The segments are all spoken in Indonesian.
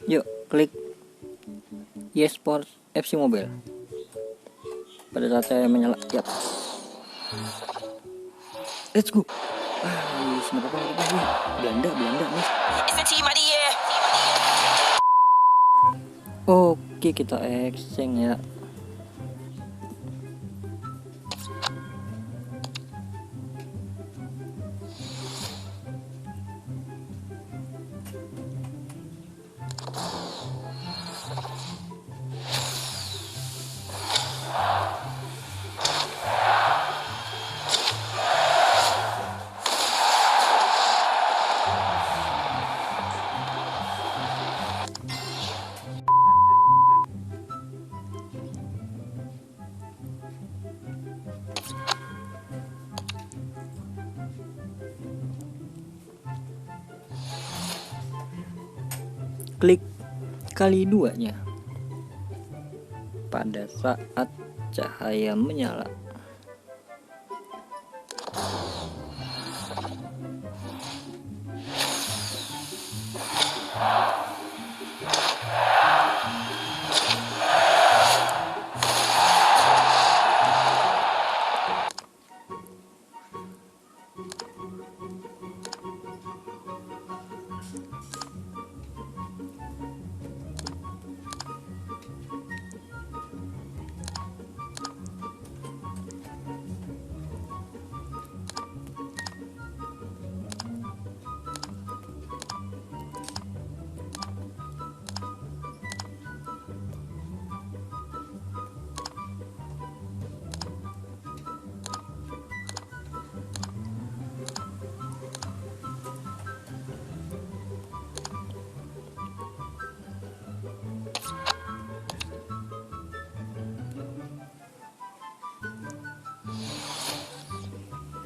Yuk, klik eSports FC Mobile. Pada saat saya menyala, yap. Let's go. Sebentar apa? Belanda, Mas. Oke, kita exchange ya. Klik kali duanya pada saat cahaya menyala.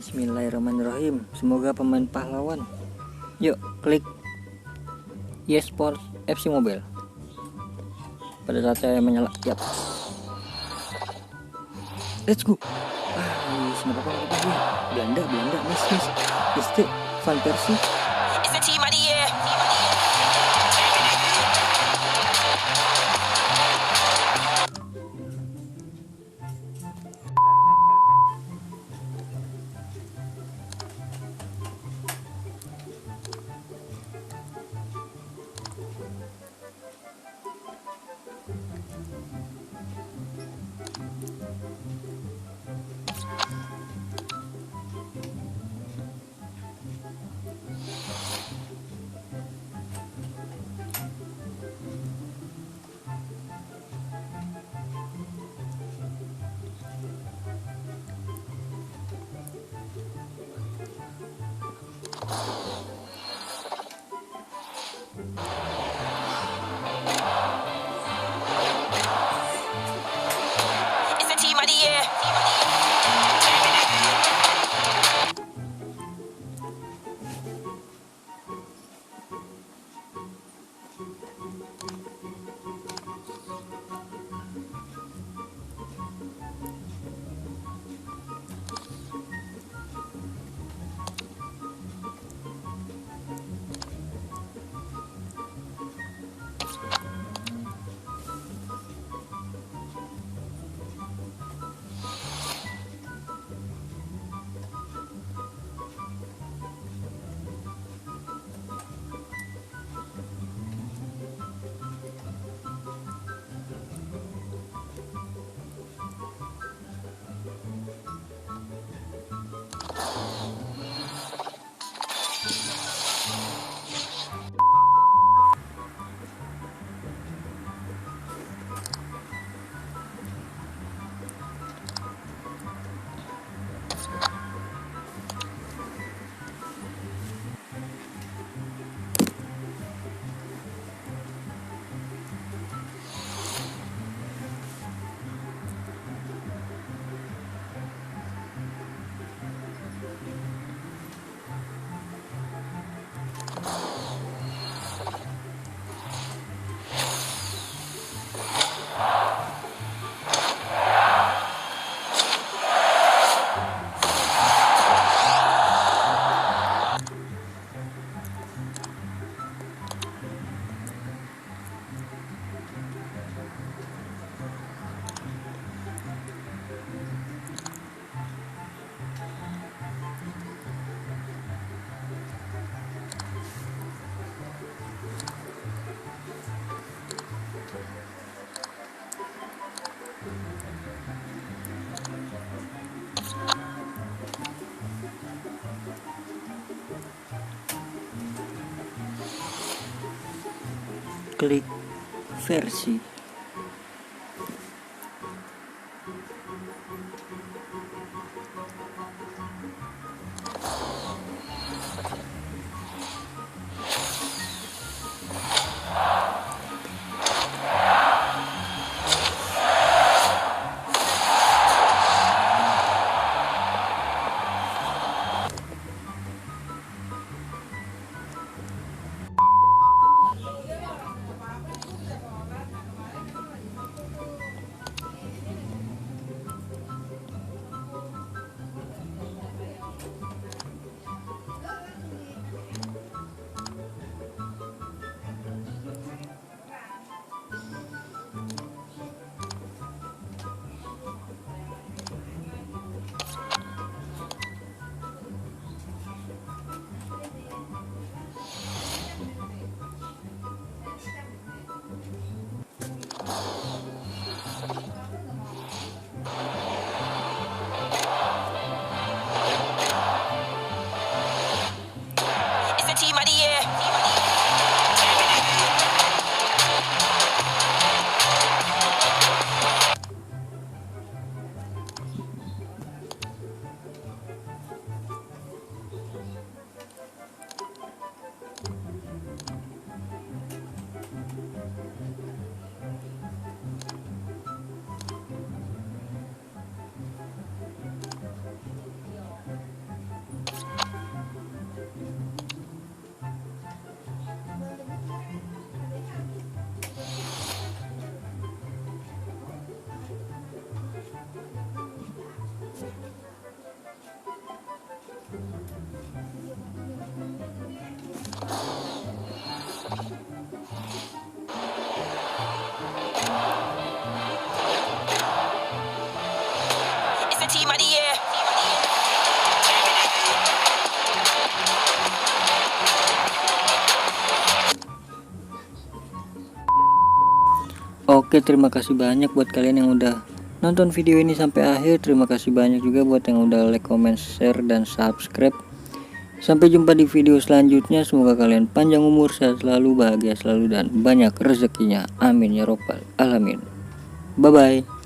Bismillahirrahmanirrahim. Semoga pemain pahlawan. Yuk, klik eSports FC Mobile. Pada saat saya menyala, yap. Let's go. Sebentar apa? Belanda, Mas. Este Van Persie. klik versi. Team of the year. It's the team of the year. Oke, terima kasih banyak buat kalian yang udah nonton video ini sampai akhir. Terima kasih banyak juga buat yang udah like, comment, share, dan subscribe. Sampai jumpa di video selanjutnya. Semoga kalian panjang umur, sehat selalu, bahagia selalu, dan banyak rezekinya. Amin ya robbal alamin. Bye bye.